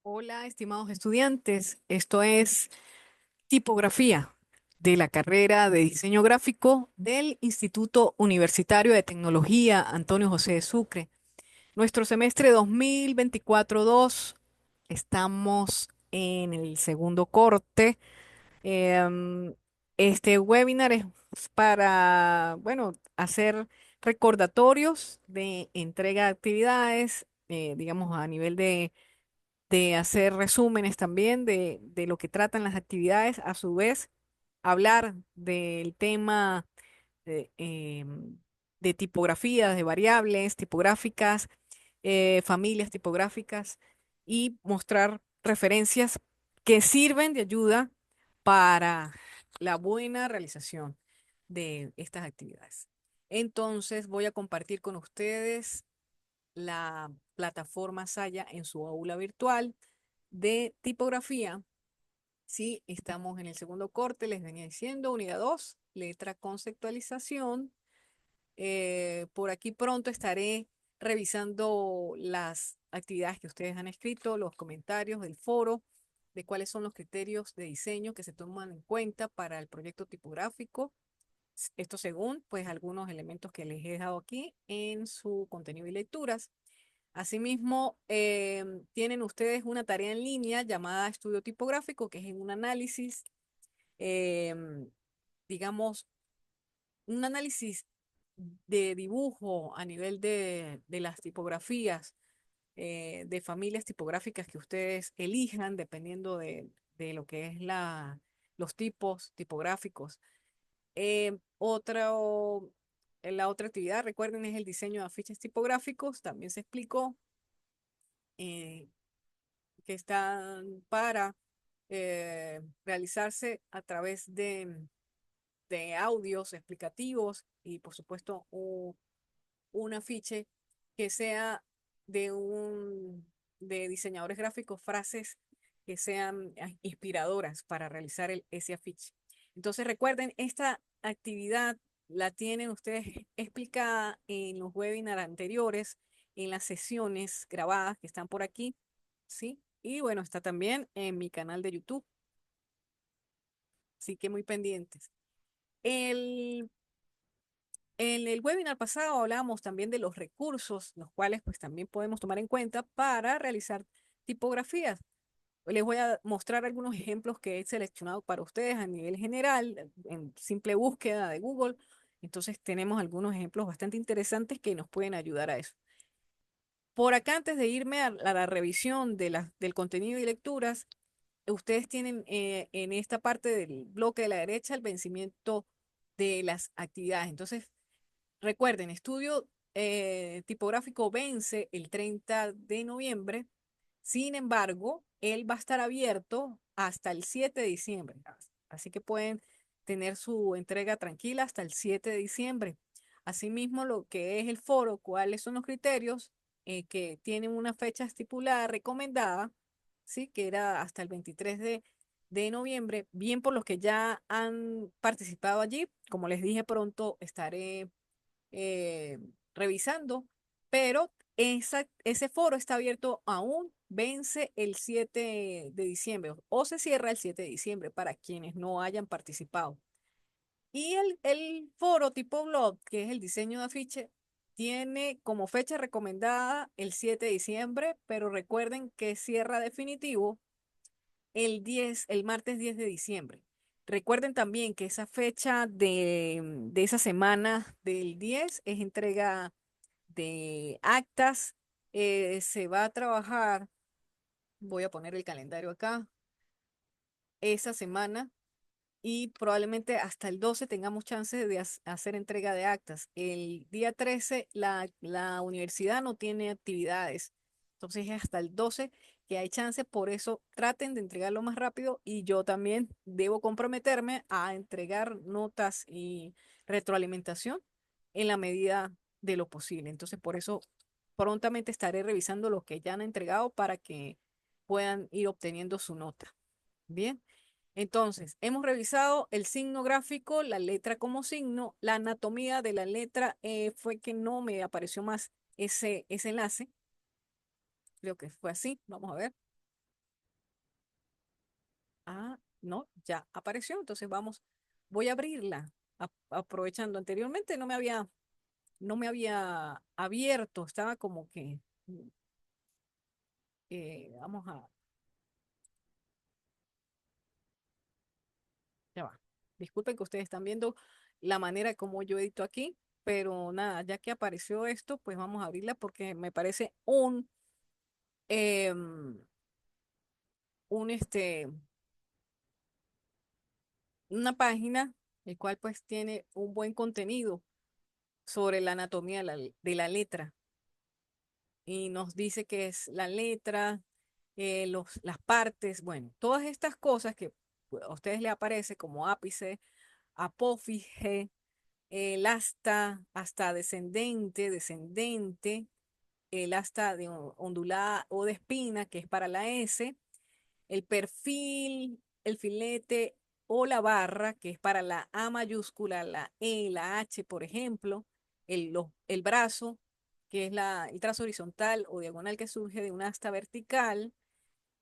Hola, estimados estudiantes. Esto es tipografía de la carrera de diseño gráfico del Instituto Universitario de Tecnología Antonio José de Sucre. Nuestro semestre 2024-2, estamos en el segundo corte. Em, este webinar es para, bueno, hacer recordatorios de entrega de actividades, digamos, a nivel de hacer resúmenes también de lo que tratan las actividades, a su vez hablar del tema de, de tipografías, de variables tipográficas, familias tipográficas y mostrar referencias que sirven de ayuda para la buena realización de estas actividades. Entonces voy a compartir con ustedes la plataforma Saya en su aula virtual de tipografía. Sí, estamos en el segundo corte, les venía diciendo, unidad 2, letra conceptualización. Por aquí pronto estaré revisando las actividades que ustedes han escrito, los comentarios del foro, de cuáles son los criterios de diseño que se toman en cuenta para el proyecto tipográfico. Esto según, pues, algunos elementos que les he dejado aquí en su contenido y lecturas. Asimismo, tienen ustedes una tarea en línea llamada estudio tipográfico, que es un análisis, em, digamos, un análisis de dibujo a nivel de las tipografías, de familias tipográficas que ustedes elijan dependiendo de lo que es los tipos tipográficos. La otra actividad, recuerden, es el diseño de afiches tipográficos. También se explicó. eh, que están para realizarse a través de audios explicativos y, por supuesto, un afiche que sea de diseñadores gráficos, frases que sean inspiradoras para realizar ese afiche. Entonces, recuerden, esta actividad la tienen ustedes explicada en los webinars anteriores, en las sesiones grabadas que están por aquí, ¿sí? Y bueno, está también en mi canal de YouTube, así que muy pendientes. El, en el webinar pasado hablábamos también de los recursos, los cuales pues también podemos tomar en cuenta para realizar tipografías. Les voy a mostrar algunos ejemplos que he seleccionado para ustedes a nivel general, en simple búsqueda de Google. Entonces tenemos algunos ejemplos bastante interesantes que nos pueden ayudar a eso. Por acá, antes de irme a la revisión del contenido y lecturas, ustedes tienen en esta parte del bloque de la derecha el vencimiento de las actividades. Entonces, recuerden, estudio tipográfico vence el 30 de noviembre. Sin embargo, él va a estar abierto hasta el 7 de diciembre. Así que pueden tener su entrega tranquila hasta el 7 de diciembre. Asimismo, lo que es el foro, cuáles son los criterios que tienen una fecha estipulada recomendada, ¿sí? Que era hasta el 23 de noviembre, bien por los que ya han participado allí. Como les dije, pronto estaré eh, revisando, pero ese foro está abierto aún, vence el 7 de diciembre o se cierra el 7 de diciembre para quienes no hayan participado. Y el foro tipo blog, que es el diseño de afiche, tiene como fecha recomendada el 7 de diciembre, pero recuerden que cierra definitivo el martes 10 de diciembre. Recuerden también que esa fecha de esa semana del 10 es entrega de actas. Se va a trabajar, voy a poner el calendario acá, esa semana y probablemente hasta el 12 tengamos chance de hacer entrega de actas. El día 13 la universidad no tiene actividades, entonces es hasta el 12 que hay chance, por eso traten de entregarlo más rápido y yo también debo comprometerme a entregar notas y retroalimentación en la medida de lo posible. Entonces, por eso prontamente estaré revisando lo que ya han entregado para que puedan ir obteniendo su nota. Bien. Entonces, hemos revisado el signo gráfico, la letra como signo, la anatomía de la letra fue que no me apareció más ese enlace. Creo que fue así. Vamos a ver. Ah, no, ya apareció. Entonces voy a abrirla. Aprovechando anteriormente no me había abierto, estaba como que, vamos a, ya va. Disculpen que ustedes están viendo la manera como yo edito aquí, pero nada, ya que apareció esto, pues vamos a abrirla porque me parece em, un una página, el cual pues tiene un buen contenido sobre la anatomía de la letra y nos dice que es la letra, las partes, bueno, todas estas cosas que pues, a ustedes le aparece como ápice, apófice, el hasta descendente, el hasta de ondulada o de espina, que es para la S, el perfil, el filete o la barra, que es para la A mayúscula, la E, la H, por ejemplo, el brazo, que es el trazo horizontal o diagonal que surge de una asta vertical,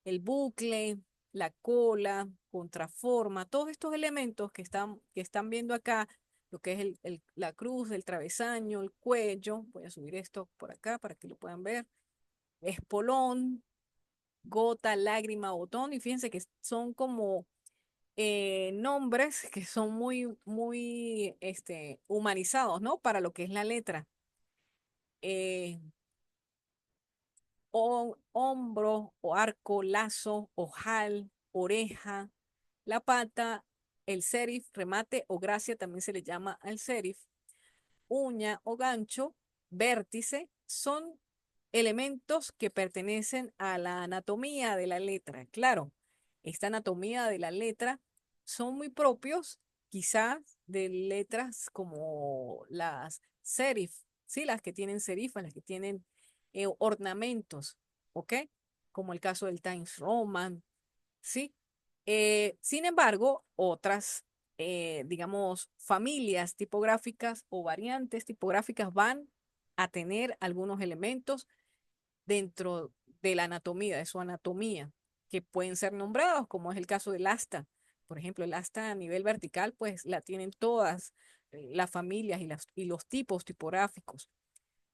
el bucle, la cola, contraforma, todos estos elementos que están viendo acá, lo que es la cruz, el travesaño, el cuello, voy a subir esto por acá para que lo puedan ver, espolón, gota, lágrima, botón, y fíjense que son como nombres que son muy, muy humanizados, ¿no? Para lo que es la letra. Eh, Hombro o arco, lazo, ojal, oreja, la pata, el serif, remate o gracia también se le llama al serif, uña o gancho, vértice, son elementos que pertenecen a la anatomía de la letra. Claro, esta anatomía de la letra son muy propios quizás de letras como las serif, ¿sí? Las que tienen serifas, las que tienen ornamentos, ¿ok? Como el caso del Times Roman, ¿sí? Sin embargo, otras, digamos, familias tipográficas o variantes tipográficas van a tener algunos elementos dentro de la anatomía, de su anatomía, que pueden ser nombrados, como es el caso del asta. Por ejemplo, el asta a nivel vertical, pues la tienen todas las familias y los tipos tipográficos,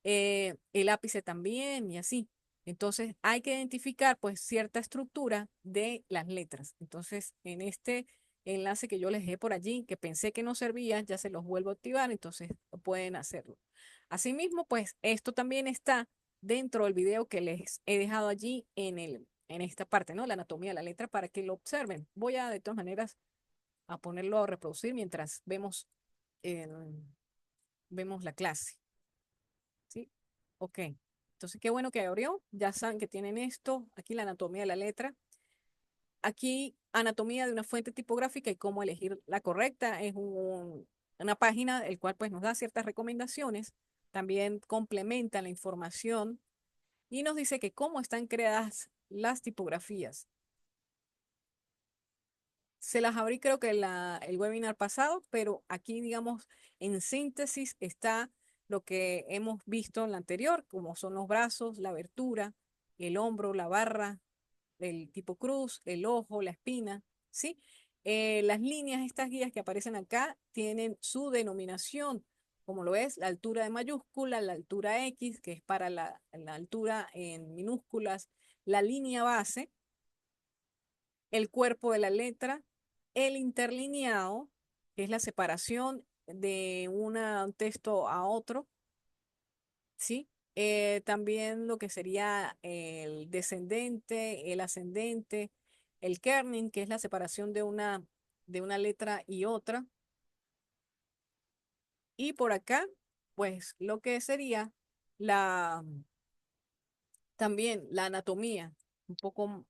el ápice también y así. Entonces hay que identificar pues cierta estructura de las letras. Entonces en este enlace que yo les dejé por allí, que pensé que no servía, ya se los vuelvo a activar, entonces pueden hacerlo. Asimismo, pues esto también está dentro del video que les he dejado allí en esta parte, ¿no? La anatomía de la letra para que lo observen. Voy a de todas maneras a ponerlo a reproducir mientras vemos la clase. ¿Sí? Ok. Entonces, qué bueno que abrió. Ya saben que tienen esto. Aquí la anatomía de la letra. Aquí, anatomía de una fuente tipográfica y cómo elegir la correcta. Es una página el cual pues nos da ciertas recomendaciones. También complementa la información y nos dice que cómo están creadas las tipografías. Se las abrí creo que el webinar pasado, pero aquí, digamos, en síntesis está lo que hemos visto en la anterior, como son los brazos, la abertura, el hombro, la barra, el tipo cruz, el ojo, la espina, ¿sí? Las líneas, estas guías que aparecen acá, tienen su denominación, como lo es la altura de mayúscula, la altura X, que es para la altura en minúsculas, la línea base, el cuerpo de la letra, el interlineado, que es la separación de un texto a otro, ¿sí? También lo que sería el descendente, el ascendente, el kerning, que es la separación de una letra y otra. Y por acá, pues lo que sería la, también la anatomía, un poco,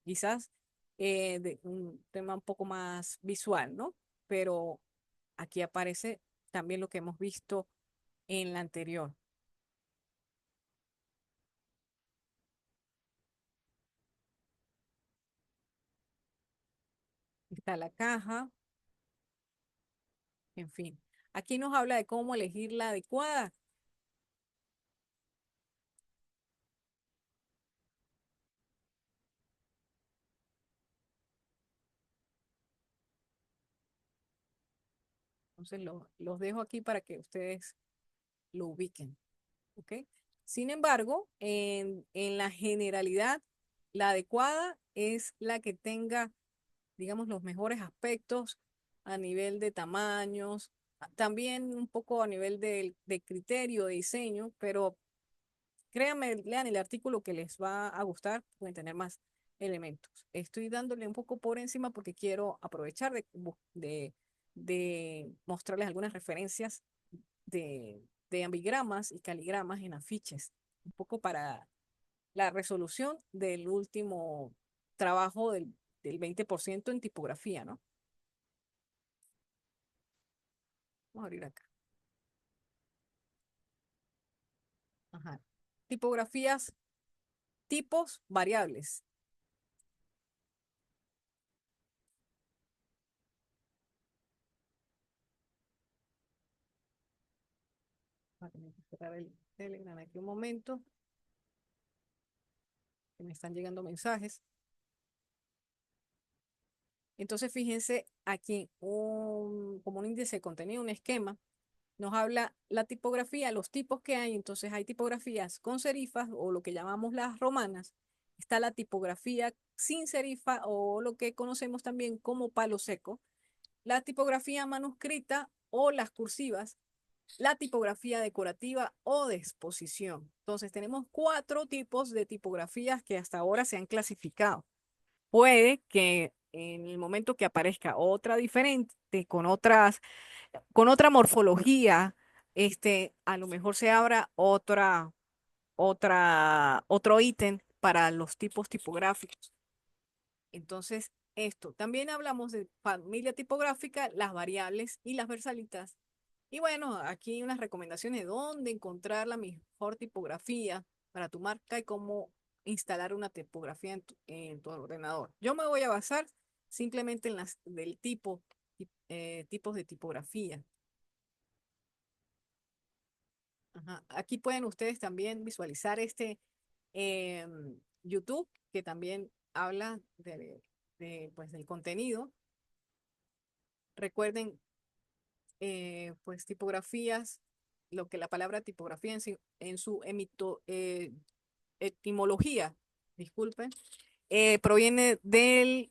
quizás, de un tema un poco más visual, ¿no? Pero aquí aparece también lo que hemos visto en la anterior. Está la caja, en fin. Aquí nos habla de cómo elegir la adecuada. Entonces los dejo aquí para que ustedes lo ubiquen. ¿Ok? Sin embargo, en la generalidad, la adecuada es la que tenga, digamos, los mejores aspectos a nivel de tamaños, también un poco a nivel de criterio, de diseño, pero créanme, lean el artículo que les va a gustar, pueden tener más elementos. Estoy dándole un poco por encima porque quiero aprovechar de mostrarles algunas referencias de ambigramas y caligramas en afiches, un poco para la resolución del último trabajo del 20% en tipografía, ¿no? Vamos a abrir acá. Ajá. Tipografías, tipos, variables. Voy a tener que cerrar el Telegram aquí un momento, que me están llegando mensajes. Entonces, fíjense aquí, como un índice de contenido, un esquema, nos habla la tipografía, los tipos que hay. Entonces, hay tipografías con serifas o lo que llamamos las romanas. Está la tipografía sin serifa o lo que conocemos también como palo seco. La tipografía manuscrita o las cursivas. La tipografía decorativa o de exposición. Entonces, tenemos 4 tipos de tipografías que hasta ahora se han clasificado. Puede que en el momento que aparezca otra diferente, con otra morfología, a lo mejor se abra otro ítem para los tipos tipográficos. Entonces, esto. También hablamos de familia tipográfica, las variables y las versalitas. Y bueno, aquí unas recomendaciones de dónde encontrar la mejor tipografía para tu marca y cómo instalar una tipografía en tu ordenador. Yo me voy a basar simplemente en las del tipos de tipografía. Ajá. Aquí pueden ustedes también visualizar YouTube, que también habla pues, del contenido. Recuerden, pues tipografías, lo que la palabra tipografía en su etimología, disculpen, proviene de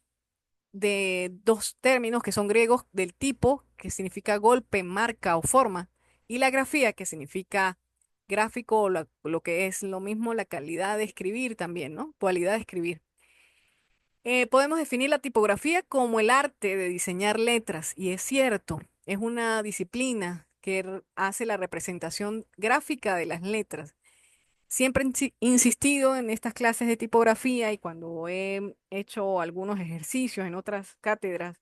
2 términos que son griegos, del tipo, que significa golpe, marca o forma, y la grafía, que significa gráfico o lo que es lo mismo, la calidad de escribir también, ¿no? Cualidad de escribir. Podemos definir la tipografía como el arte de diseñar letras, y es cierto, es una disciplina que hace la representación gráfica de las letras. Siempre he insistido en estas clases de tipografía y cuando he hecho algunos ejercicios en otras cátedras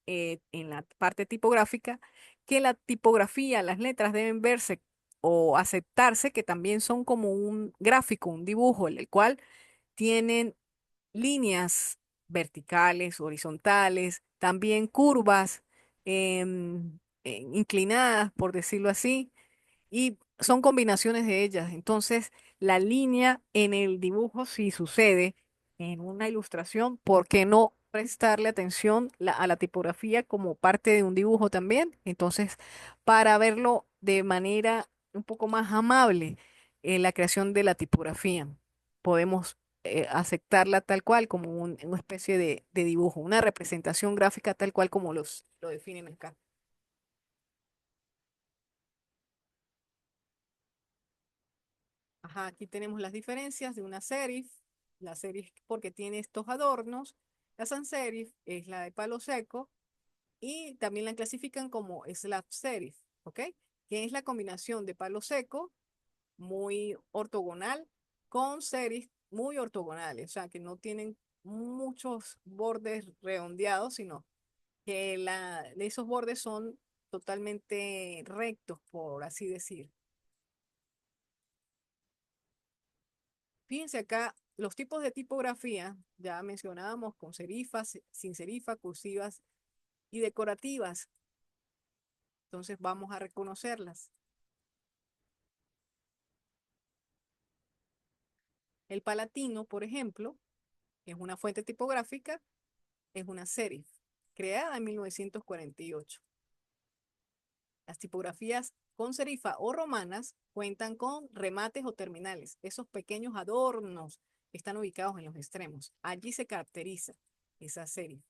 en la parte tipográfica, que la tipografía, las letras deben verse o aceptarse que también son como un gráfico, un dibujo, en el cual tienen líneas verticales, horizontales, también curvas, inclinadas, por decirlo así, y son combinaciones de ellas. Entonces, la línea en el dibujo sí sucede en una ilustración. ¿Por qué no prestarle atención a la tipografía como parte de un dibujo también? Entonces, para verlo de manera un poco más amable en la creación de la tipografía, podemos aceptarla tal cual como una especie de dibujo, una representación gráfica tal cual como lo definen acá. Ajá, aquí tenemos las diferencias de una serif. La serif porque tiene estos adornos. La sans serif es la de palo seco y también la clasifican como slab serif, ¿ok? Que es la combinación de palo seco muy ortogonal con serif muy ortogonales, o sea, que no tienen muchos bordes redondeados, sino que esos bordes son totalmente rectos, por así decir. Fíjense acá, los tipos de tipografía, ya mencionábamos con serifas, sin serifa, cursivas y decorativas. Entonces vamos a reconocerlas. El Palatino, por ejemplo, es una fuente tipográfica, es una serif, creada en 1948. Las tipografías con serifa o romanas cuentan con remates o terminales, esos pequeños adornos que están ubicados en los extremos. Allí se caracteriza esa serie.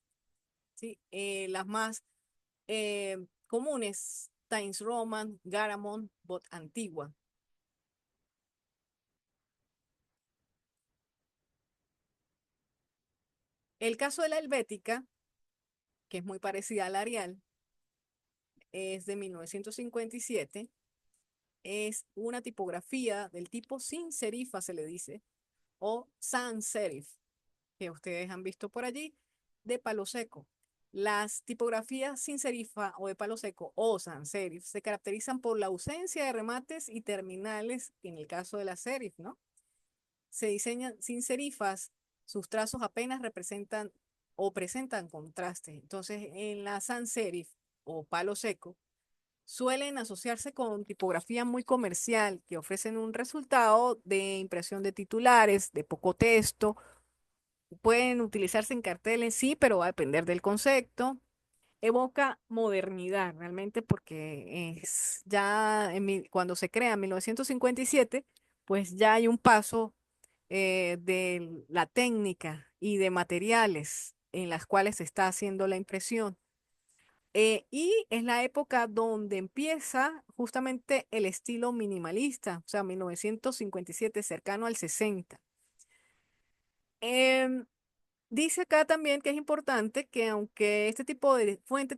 ¿Sí? Las más comunes, Times Roman, Garamond, Bot Antigua. El caso de la helvética, que es muy parecida al Arial, es de 1957. Es una tipografía del tipo sin serifa, se le dice, o sans serif, que ustedes han visto por allí, de palo seco. Las tipografías sin serifa o de palo seco o sans serif se caracterizan por la ausencia de remates y terminales en el caso de la serif, ¿no? Se diseñan sin serifas, sus trazos apenas representan o presentan contraste. Entonces, en la sans serif o palo seco, suelen asociarse con tipografía muy comercial que ofrecen un resultado de impresión de titulares, de poco texto. Pueden utilizarse en carteles, sí, pero va a depender del concepto. Evoca modernidad realmente porque es ya cuando se crea en 1957, pues ya hay un paso de la técnica y de materiales en las cuales se está haciendo la impresión. Y es la época donde empieza justamente el estilo minimalista, o sea, 1957, cercano al 60. Em, Dice acá también que es importante que aunque este tipo de fuente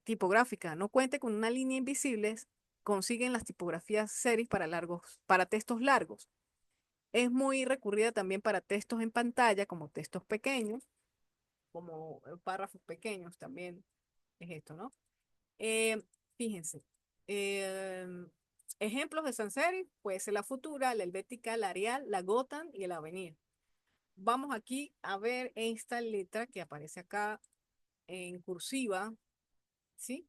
tipográfica no cuente con una línea invisible, consiguen las tipografías serif para para textos largos. Es muy recurrida también para textos en pantalla, como textos pequeños, como párrafos pequeños también es esto, ¿no? Eh, Fíjense, em, ejemplos de sans serif, puede ser la Futura, la Helvética, la Arial, la Gotham y el Avenir. Vamos aquí a ver esta letra que aparece acá en cursiva, ¿sí?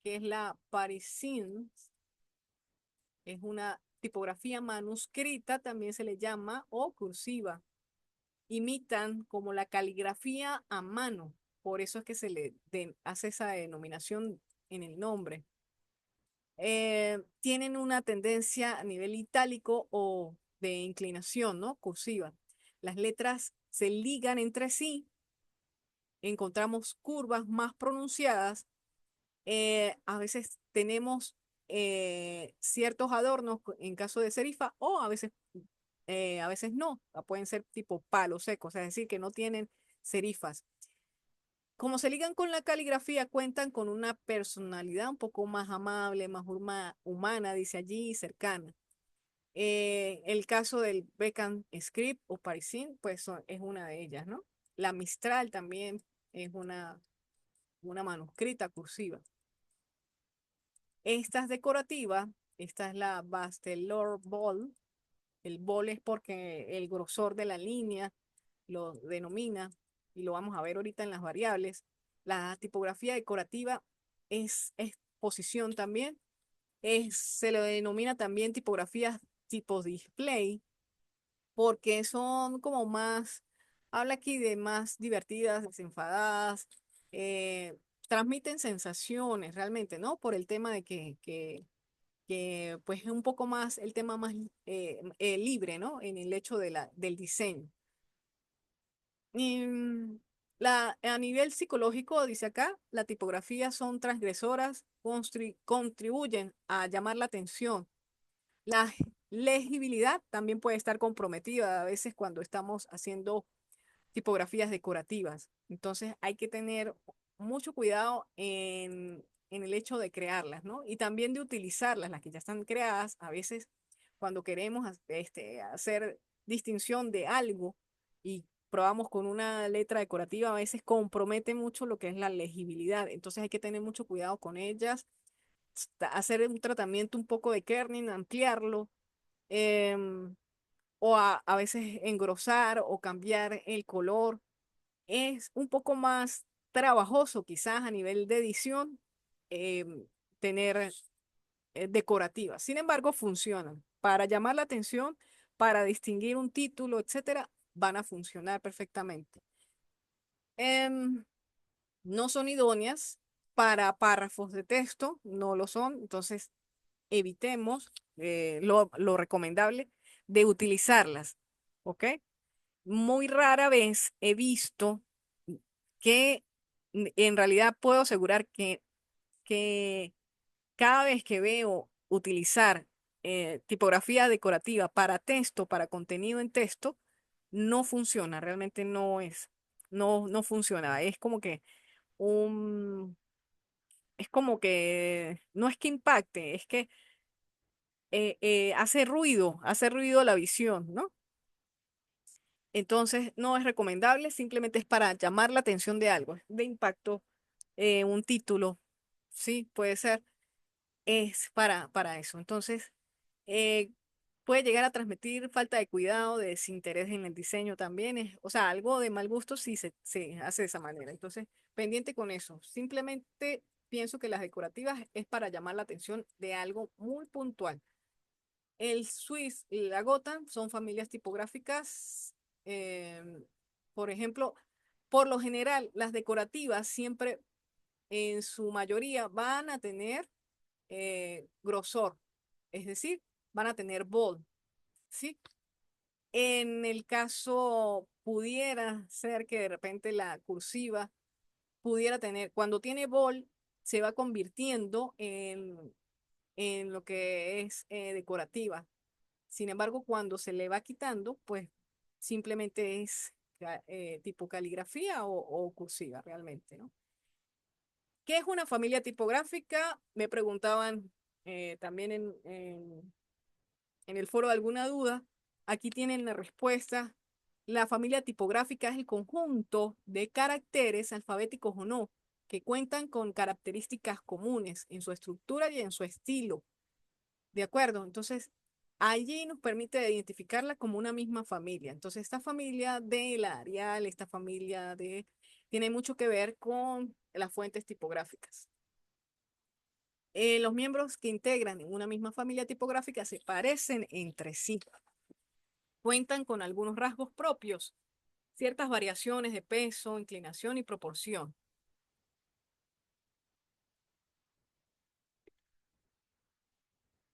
Que es la Parisine, es una tipografía manuscrita, también se le llama, o cursiva. Imitan como la caligrafía a mano, por eso es que se le hace esa denominación en el nombre. Tienen una tendencia a nivel itálico o de inclinación, ¿no? Cursiva. Las letras se ligan entre sí, encontramos curvas más pronunciadas. A veces tenemos ciertos adornos en caso de serifa o a veces no, pueden ser tipo palos secos, es decir, que no tienen serifas. Como se ligan con la caligrafía, cuentan con una personalidad un poco más amable, más humana, dice allí, cercana. El caso del Beckman Script o Parisine, pues es una de ellas, ¿no? La Mistral también es una manuscrita cursiva. Esta es decorativa, esta es la Bachelor Ball. El ball es porque el grosor de la línea lo denomina y lo vamos a ver ahorita en las variables. La tipografía decorativa es exposición también. Se le denomina también tipografías tipo display porque son como más, habla aquí de más divertidas, desenfadadas, eh, transmiten sensaciones realmente, ¿no? Por el tema de que pues es un poco más, el tema más libre, ¿no? En el hecho de del diseño. Y, a nivel psicológico, dice acá, las tipografías son transgresoras, contribuyen a llamar la atención. La legibilidad también puede estar comprometida a veces cuando estamos haciendo tipografías decorativas. Entonces hay que tener mucho cuidado en el hecho de crearlas, ¿no? Y también de utilizarlas, las que ya están creadas, a veces cuando queremos hacer distinción de algo y probamos con una letra decorativa, a veces compromete mucho lo que es la legibilidad. Entonces hay que tener mucho cuidado con ellas, hacer un tratamiento un poco de kerning, ampliarlo. em, o a veces engrosar o cambiar el color. Es un poco más trabajoso quizás a nivel de edición tener decorativas. Sin embargo, funcionan. Para llamar la atención, para distinguir un título, etcétera, van a funcionar perfectamente. Em, no son idóneas para párrafos de texto, no lo son. Entonces, evitemos lo recomendable de utilizarlas, ¿ok? Muy rara vez he visto que en realidad puedo asegurar que cada vez que veo utilizar tipografía decorativa para texto, para contenido en texto, no funciona, realmente no funciona. Un, es como que, no es que impacte, es que hace ruido la visión, ¿no? Entonces, no es recomendable, simplemente es para llamar la atención de algo, de impacto, un título, sí, puede ser, es para eso. Entonces, eh, puede llegar a transmitir falta de cuidado, de desinterés en el diseño también, o sea, algo de mal gusto si se hace de esa manera. Entonces, pendiente con eso. Simplemente pienso que las decorativas es para llamar la atención de algo muy puntual. El Swiss y la Gotham son familias tipográficas, em, por ejemplo, por lo general, las decorativas siempre en su mayoría van a tener grosor, es decir, van a tener bold, ¿sí? En el caso pudiera ser que de repente la cursiva pudiera tener, cuando tiene bold, se va convirtiendo en lo que es decorativa. Sin embargo, cuando se le va quitando, pues simplemente es tipo caligrafía o cursiva realmente, ¿no? ¿Qué es una familia tipográfica? Me preguntaban también en el foro alguna duda. Aquí tienen la respuesta. La familia tipográfica es el conjunto de caracteres, alfabéticos o no, que cuentan con características comunes en su estructura y en su estilo. ¿De acuerdo? Entonces, allí nos permite identificarla como una misma familia. Entonces, esta familia de la Arial, tiene mucho que ver con las fuentes tipográficas. Los miembros que integran en una misma familia tipográfica se parecen entre sí, cuentan con algunos rasgos propios, ciertas variaciones de peso, inclinación y proporción.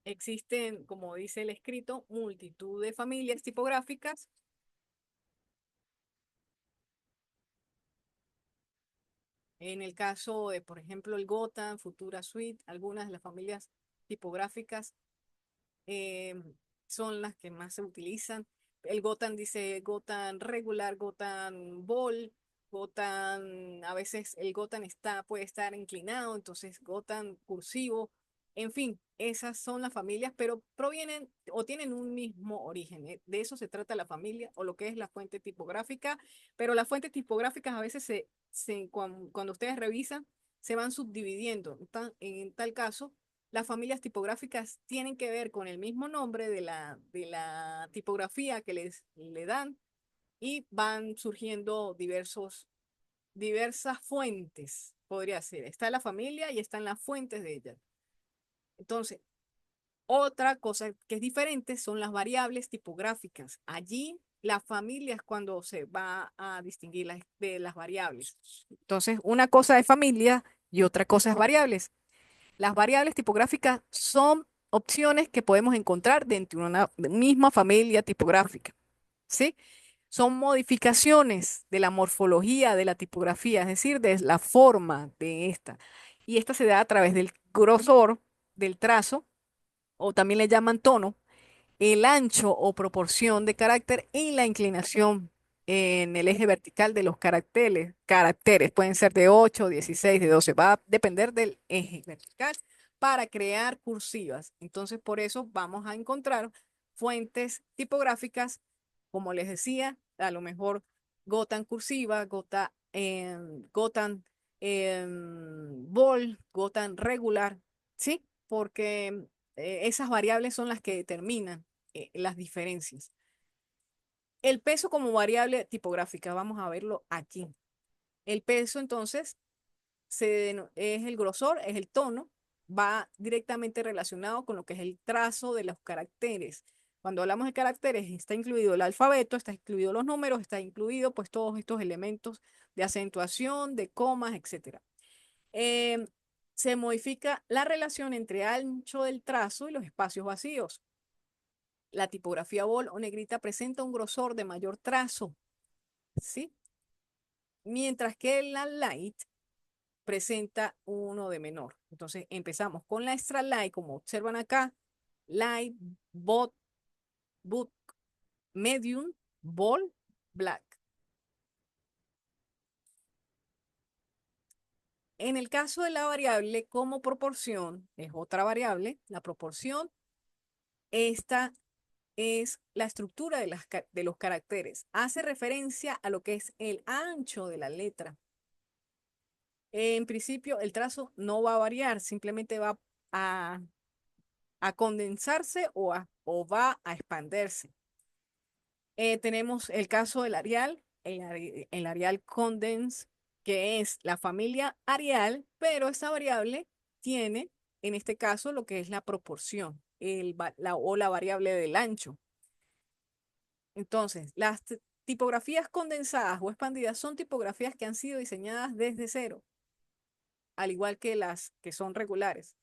Existen, como dice el escrito, multitud de familias tipográficas. En el caso de, por ejemplo, el Gotham, Futura Suite, algunas de las familias tipográficas eh, son las que más se utilizan. El Gotham dice Gotham regular, Gotham ball, Gotham, a veces el Gotham puede estar inclinado, entonces Gotham cursivo. En fin, esas son las familias, pero provienen o tienen un mismo origen. De eso se trata la familia o lo que es la fuente tipográfica, pero las fuentes tipográficas a veces cuando ustedes revisan, se van subdividiendo. En tal caso, las familias tipográficas tienen que ver con el mismo nombre de la tipografía que le dan y van surgiendo diversas fuentes, podría ser. Está la familia y están las fuentes de ella. Entonces, otra cosa que es diferente son las variables tipográficas. Allí la familia es cuando se va a distinguir de las variables. Entonces, una cosa es familia y otra cosa es variables. Las variables tipográficas son opciones que podemos encontrar dentro de una misma familia tipográfica, ¿sí? Son modificaciones de la morfología de la tipografía, es decir, de la forma de esta. Y esta se da a través del grosor del trazo, o también le llaman tono, el ancho o proporción de carácter y la inclinación en el eje vertical de los caracteres. Caracteres pueden ser de 8, 16, de 12. Va a depender del eje vertical para crear cursivas. Entonces, por eso vamos a encontrar fuentes tipográficas, como les decía, a lo mejor Gotan cursiva, Gotan bold, Gotan regular, ¿sí? Porque esas variables son las que determinan las diferencias. El peso como variable tipográfica, vamos a verlo aquí. El peso entonces es el grosor, es el tono, va directamente relacionado con lo que es el trazo de los caracteres. Cuando hablamos de caracteres, está incluido el alfabeto, está incluido los números, está incluido pues todos estos elementos de acentuación, de comas, etcétera. Em, Se modifica la relación entre ancho del trazo y los espacios vacíos. La tipografía bol o negrita presenta un grosor de mayor trazo, ¿sí? Mientras que la light presenta uno de menor. Entonces empezamos con la extra light, como observan acá, light, bot, boot, medium, ball, black. En el caso de la variable como proporción, es otra variable, la proporción, esta es la estructura de los caracteres. Hace referencia a lo que es el ancho de la letra. En principio, el trazo no va a variar, simplemente va a, a condensarse o va a expandirse. Tenemos el caso del Arial, el Arial Condense, que es la familia Arial, pero esta variable tiene, en este caso, lo que es la proporción o la variable del ancho. Entonces, las tipografías condensadas o expandidas son tipografías que han sido diseñadas desde cero, al igual que las que son regulares.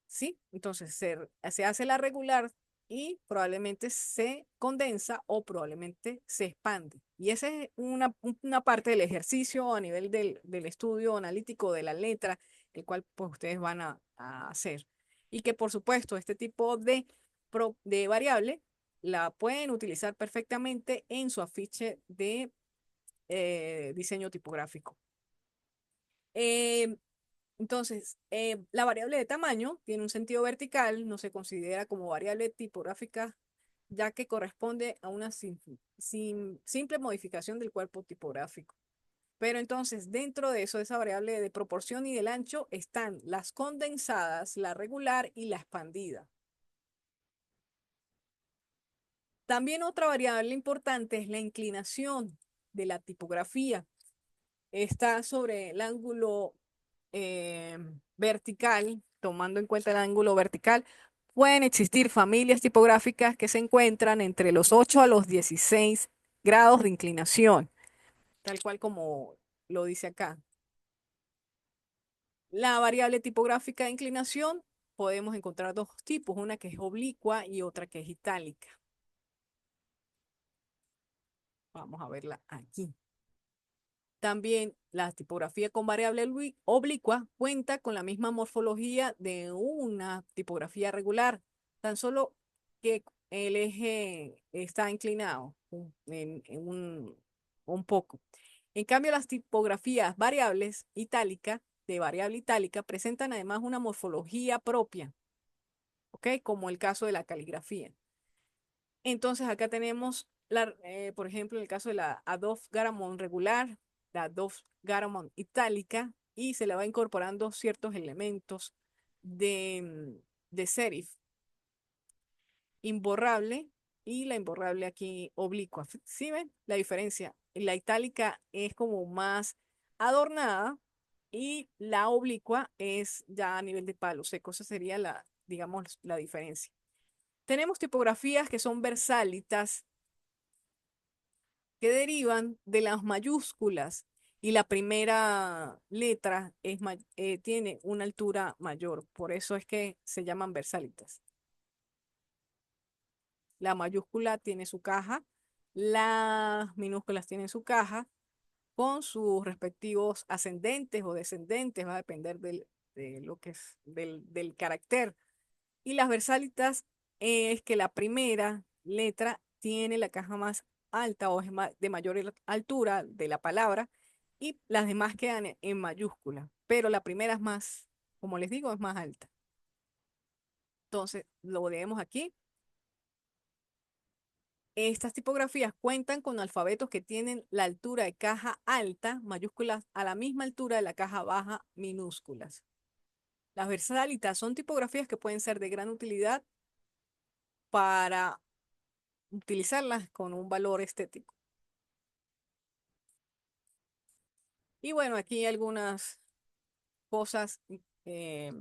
¿Sí? Entonces se hace la regular y probablemente se condensa o probablemente se expande. Y esa es una parte del ejercicio a nivel del estudio analítico de la letra, el cual pues ustedes van a hacer. Y que por supuesto este tipo de variable la pueden utilizar perfectamente en su afiche de diseño tipográfico. Eh, entonces, la variable de tamaño tiene un sentido vertical, no se considera como variable tipográfica, ya que corresponde a una simple modificación del cuerpo tipográfico. Pero entonces, dentro de eso, de esa variable de proporción y del ancho, están las condensadas, la regular y la expandida. También otra variable importante es la inclinación de la tipografía. Está sobre el ángulo vertical, tomando en cuenta el ángulo vertical, pueden existir familias tipográficas que se encuentran entre los 8 a los 16 grados de inclinación, tal cual como lo dice acá. La variable tipográfica de inclinación podemos encontrar dos tipos, una que es oblicua y otra que es itálica. Vamos a verla aquí. También la tipografía con variable oblicua cuenta con la misma morfología de una tipografía regular, tan solo que el eje está inclinado un poco. En cambio, las tipografías variables itálica, de variable itálica, presentan además una morfología propia, ¿ok? Como el caso de la caligrafía. Entonces acá tenemos, por ejemplo, el caso de la Adobe Garamond regular, la Adobe Garamond itálica, y se le va incorporando ciertos elementos de serif imborrable y la imborrable aquí oblicua. ¿Sí ven la diferencia? La itálica es como más adornada y la oblicua es ya a nivel de palo seco. Esa sería la, digamos, la diferencia. Tenemos tipografías que son versálitas, que derivan de las mayúsculas y la primera letra tiene una altura mayor, por eso es que se llaman versálitas. La mayúscula tiene su caja, las minúsculas tienen su caja con sus respectivos ascendentes o descendentes, va a depender de lo que es del carácter. Y las versálitas es que la primera letra tiene la caja más alta o es de mayor altura de la palabra y las demás quedan en mayúscula, pero la primera es más, como les digo, es más alta. Entonces, lo leemos aquí. Estas tipografías cuentan con alfabetos que tienen la altura de caja alta, mayúsculas, a la misma altura de la caja baja, minúsculas. Las versálitas son tipografías que pueden ser de gran utilidad para utilizarlas con un valor estético. Y bueno, aquí hay algunas cosas eh,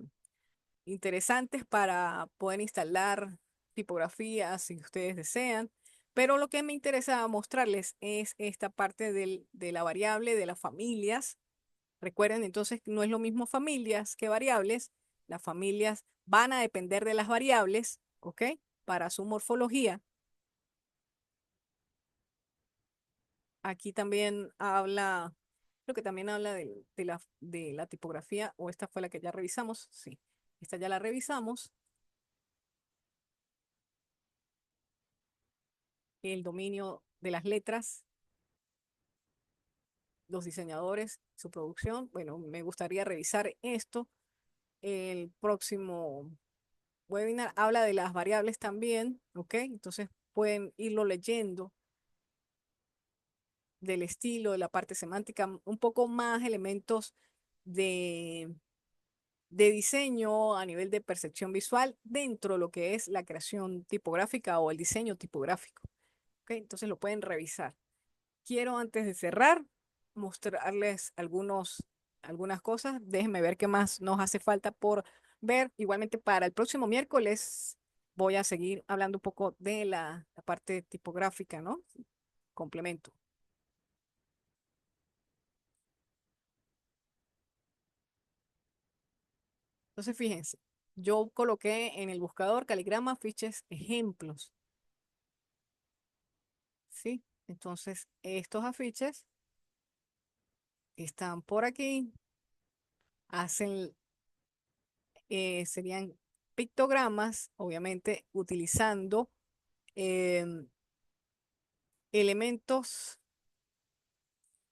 interesantes para poder instalar tipografías si ustedes desean. Pero lo que me interesa mostrarles es esta parte de la variable de las familias Recuerden entonces que no es lo mismo familias que variables. Las familias van a depender de las variables, ¿ok? Para su morfología. Aquí también habla, creo que también habla de la tipografía, o esta fue la que ya revisamos. Sí, esta ya la revisamos. El dominio de las letras, los diseñadores, su producción. Bueno, me gustaría revisar esto. El próximo webinar habla de las variables también, ¿ok? Entonces pueden irlo leyendo del estilo, de la parte semántica, un poco más elementos de, de diseño a nivel de percepción visual dentro de lo que es la creación tipográfica o el diseño tipográfico, ¿ok? Entonces lo pueden revisar. Quiero antes de cerrar mostrarles algunas cosas. Déjenme ver qué más nos hace falta por ver. Igualmente para el próximo miércoles voy a seguir hablando un poco de la parte tipográfica, ¿no? Complemento. Entonces, fíjense, yo coloqué en el buscador caligrama fiches ejemplos, ¿sí? Entonces, estos afiches están por aquí, hacen, serían pictogramas, obviamente utilizando em, elementos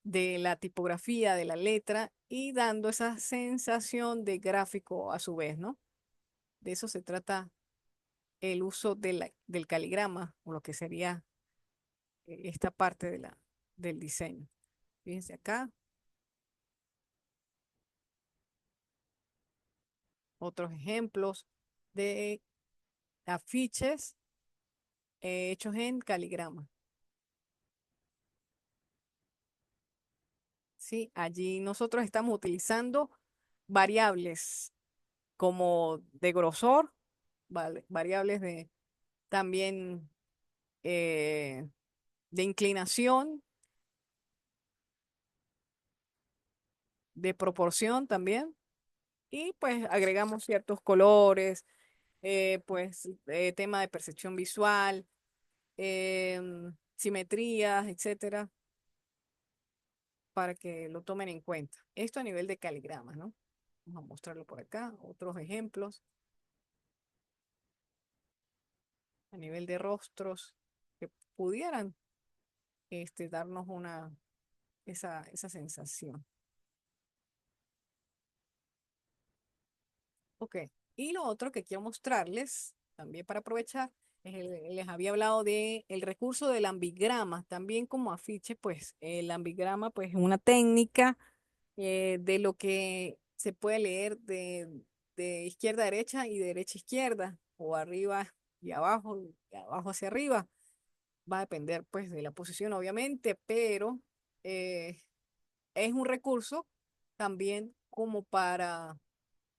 de la tipografía, de la letra y dando esa sensación de gráfico a su vez, ¿no? De eso se trata el uso del caligrama o lo que sería esta parte del diseño. Fíjense acá, otros ejemplos de afiches hechos en caligrama. Sí, allí nosotros estamos utilizando variables como de grosor, variables de también eh, de inclinación, de proporción también, y pues agregamos ciertos colores, pues tema de percepción visual, simetrías, etcétera, para que lo tomen en cuenta. Esto a nivel de caligrama, ¿no? Vamos a mostrarlo por acá, otros ejemplos a nivel de rostros que pudieran darnos esa sensación. Ok, y lo otro que quiero mostrarles, también para aprovechar, les había hablado de el recurso del ambigrama, también como afiche, pues el ambigrama pues es una técnica de lo que se puede leer de izquierda a derecha y de derecha a izquierda, o arriba y abajo hacia arriba. Va a depender pues de la posición, obviamente, pero eh, es un recurso también como para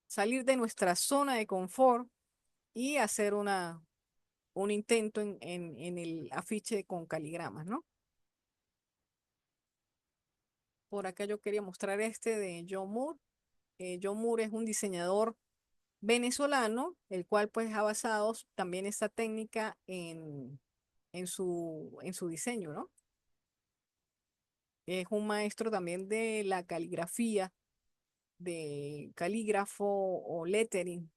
salir de nuestra zona de confort y hacer un intento en el afiche con caligramas, ¿no? Por acá yo quería mostrar este de John Moore. John Moore es un diseñador venezolano, el cual pues ha basado también esta técnica en su diseño, ¿no? Es un maestro también de la caligrafía, de calígrafo o lettering.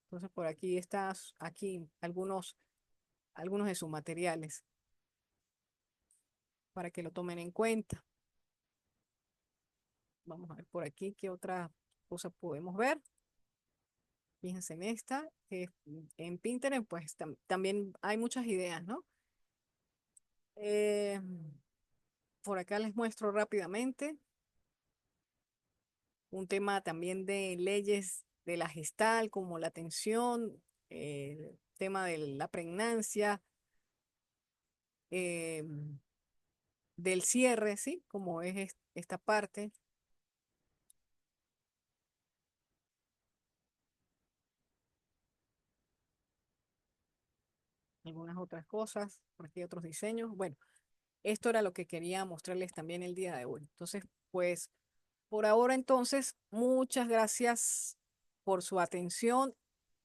Entonces por aquí está, aquí algunos de sus materiales para que lo tomen en cuenta. Vamos a ver por aquí qué otra cosa podemos ver. Fíjense en esta, en Pinterest pues también hay muchas ideas, ¿no? Eh, por acá les muestro rápidamente un tema también de leyes de la gestal, como la tensión, tema de la pregnancia, eh, del cierre, ¿sí? Como es esta parte, algunas otras cosas, por aquí otros diseños. Bueno, esto era lo que quería mostrarles también el día de hoy. Entonces, pues Por ahora, entonces, muchas gracias por su atención.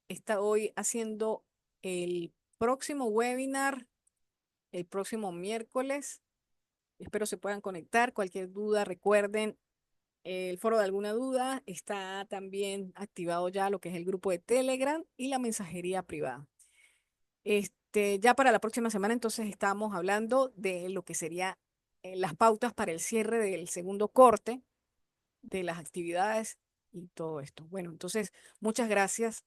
Estoy haciendo el próximo webinar el próximo miércoles. Espero se puedan conectar. Cualquier duda, recuerden, el foro de alguna duda está también activado ya lo que es el grupo de Telegram y la mensajería privada. Ya para la próxima semana, entonces, estamos hablando de lo que sería las pautas para el cierre del segundo corte de las actividades y todo esto. Bueno, entonces, muchas gracias.